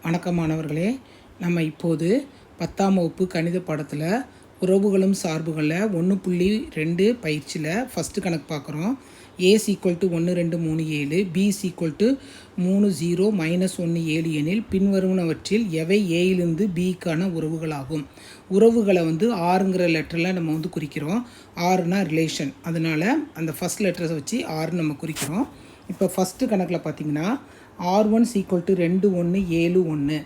வணக்கம் மாணவர்களே, நம்ம இப்போது 10ஆம் வகுப்பு கணித பாடத்தில் உறவுகளும் சார்புகளில் 1.2 பயிற்சியில் ஃபஸ்ட்டு கணக்கு பார்க்குறோம். A = 1 2 3 7, B = 3 0 -1 7 எனில் பின்வருவனவற்றில் எவை ஏயிலிருந்து பிக்கான உறவுகளாகும். உறவுகளை ஆறுங்கிற லெட்டரில் நம்ம குறிக்கிறோம். ஆறுனா ரிலேஷன், அதனால் அந்த ஃபஸ்ட் லெட்டரை வச்சு ஆறு நம்ம குறிக்கிறோம். இப்போ ஃபஸ்ட்டு கணக்கில் பார்த்திங்கன்னா R1 = 2 1 7 1.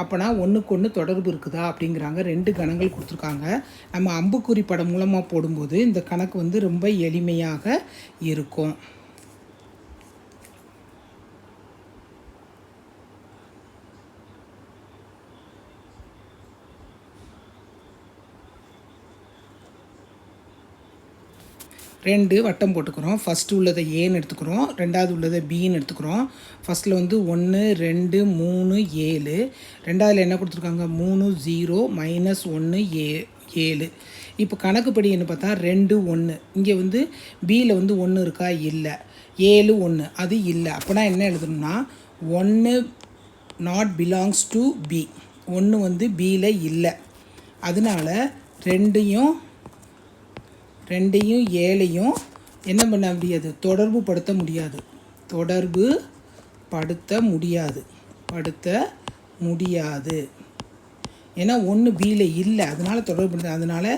அப்போனா ஒன்றுக்கு ஒன்று தொடர்பு இருக்குதா அப்படிங்கிறாங்க. 2 கணங்கள் கொடுத்துருக்காங்க. நம்ம அம்புக்குறி படம் மூலமாக போடும்போது இந்த கணக்கு ரொம்ப எளிமையாக இருக்கும். ரெண்டு வட்டம் போட்டுக்கிறோம். ஃபஸ்ட்டு உள்ளதை ஏன்னு எடுத்துக்கிறோம், ரெண்டாவது உள்ளதை பின்னு எடுத்துக்கிறோம். ஃபஸ்ட்டில் 1 2 3 7, ரெண்டாவதில் என்ன கொடுத்துருக்காங்க 3 0 -1 7. இப்போ கணக்குப்படி என்ன பார்த்தா 2 1, இங்கே பியில் 1 இருக்கா, இல்லை. 7 1, அது இல்லை. அப்போனா என்ன எழுதணும்னா 1 நாட் பிலாங்ஸ் டு பி, 1 பியில் இல்லை. அதனால் ரெண்டையும் 7ஐயும் என்ன பண்ண முடியாது, தொடர்பு படுத்த முடியாது. ஏன்னா 1 பியில் இல்லை, அதனால் தொடர்பு படுத்த. அதனால்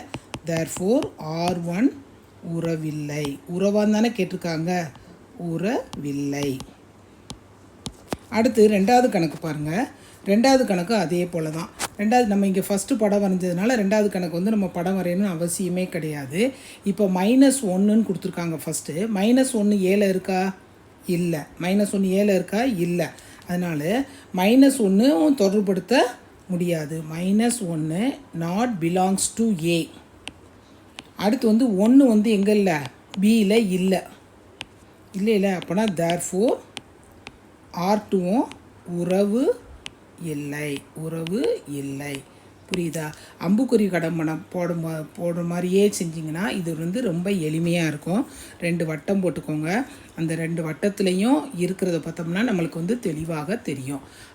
தேர்ஃபோர் R1 உறவில்லை. உறவான்னு தானே கேட்டிருக்காங்க, உறவில்லை. அடுத்து ரெண்டாவது கணக்கு பாருங்கள். ரெண்டாவது கணக்கு அதே போல் தான். ரெண்டாவது நம்ம இங்கே ஃபஸ்ட்டு படம் வரைஞ்சதுனால ரெண்டாவது கணக்கு நம்ம படம் வரையணும்னு அவசியமே கிடையாது. இப்போ -1ன்னு கொடுத்துருக்காங்க ஃபஸ்ட்டு. -1 7 இருக்கா, இல்லை. -1 7 இருக்கா, இல்லை. அதனால் -1 தொடர்புபடுத்த முடியாது. -1 நாட் பிலாங்ஸ் டு ஏ. அடுத்து 1 எங்கே இல்லை, பியில் இல்லை. அப்போனா தேர்ஃபோர் R2வும் உறவு இல்லை. புரியுதா? அம்புக்குறி கடம்பனம் போடுற மாதிரியே செஞ்சிங்கன்னா இது ரொம்ப எளிமையாக இருக்கும். 2 வட்டம் போட்டுக்கோங்க. அந்த 2 வட்டத்துலேயும் இருக்கிறத பார்த்தோம்னா நம்மளுக்கு தெளிவாக தெரியும்.